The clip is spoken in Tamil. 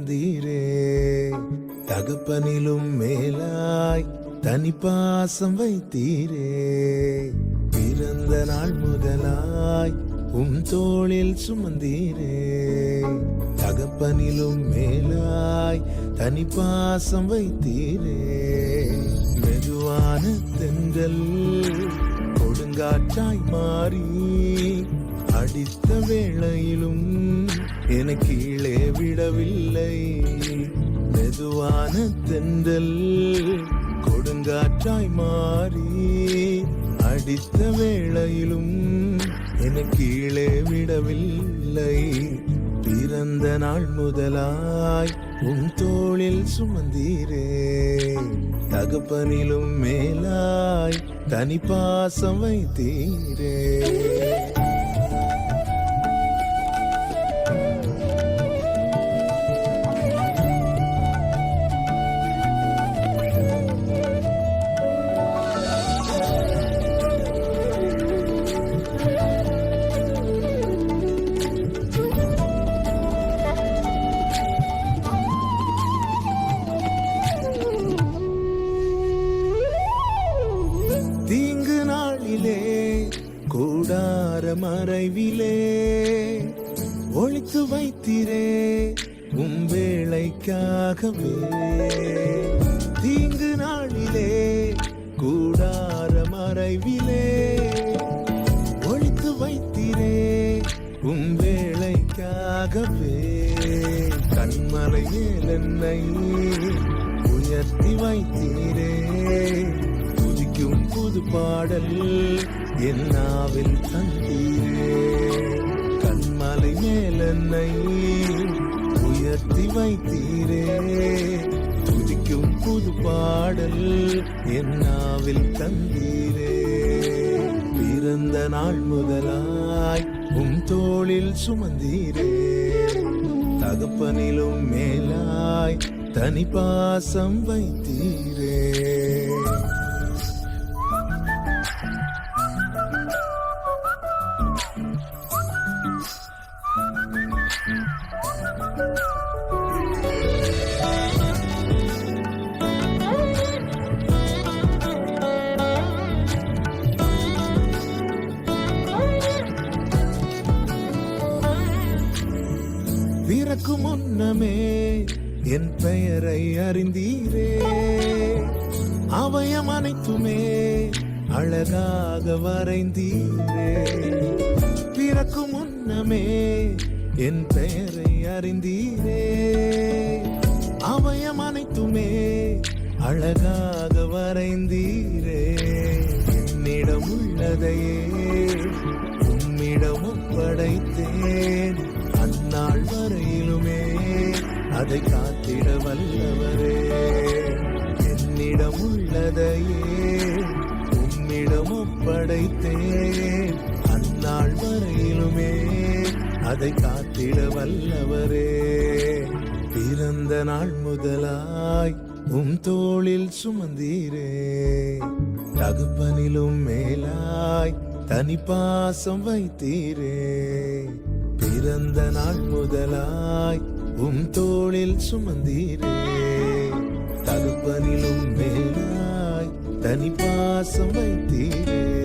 சுமந்தீரே. தகப்பனிலும் மேலாய் தனி பாசம் வைத்தீரே. பிறந்த நாள் முதலாய் தோளில் சுமந்தீரே. தகப்பனிலும் மேலாய் தனி பாசம் வைத்தீரே. மெதுவான தென்றல் கொடுங்காற்றாய் மாறி அடித்த வேளையிலும் என கீழே விடவில்லை. மெதுவான தென்றல் கொடுங்காற்றாய் மாறி அடித்த வேளையிலும் என கீழே விடவில்லை. பிறந்த நாள் முதலாய் தோளில் சுமந்தீரே. தகப்பனிலும் மேலாய் தனி பாசம் வைத்தீரே. தீங்கு நாளிலே கூடார மறைவிலே ஒளித்து வைத்திரே வேளைக்காகவே. தீங்கு நாளிலே கூடார மறைவிலே ஒளித்து வைத்திரே வேளைக்காகவே. கண்மலை மேல் என்னை உயர்த்தி வைத்தீரே. புது பாடல் என் நாவில் தந்தீரே. கண்மலை மேல் என்னை உயர்த்தி வைத்தீரே. துதிக்கும் புது பாடல் என் நாவில் தந்தீரே. பிறந்த நாள் முதலாய் தோளில் சுமந்தீரே. தகப்பனிலும் மேலாய் தனி பாசம் வைத்தீரே. பிறக்கு முன்னமே என் பெயரை அறிந்தீரே. அவயம் அனைத்துமே அழகாக வரைந்தீரே. பிறக்கு முன்னமே என் பெயரை அறிந்தீரே. அவயம் அனைத்துமே அழகாக வரைந்தீரே. என்னிடம் உள்ளதையே உம்மிடம் ஒப்படைத்தேன். அந்நாள் வரையிலுமே அதை காத்திட வல்லவரே. என்னிடம் உள்ளதையே உம்மிடம் ஒப்படைத்தேன். அந்நாள் வரையிலுமே அதை காத்திட வல்லவரே. பிறந்த நாள் முதலாய் தோளில் சுமந்தீரே. தகப்பனிலும் மேலாய் தனி பாசம் வைத்தீரே. பிறந்த நாள் முதலாய் தோளில் சுமந்தீரே. தகப்பனிலும் மேலாய் தனி பாசம் வைத்தீரே.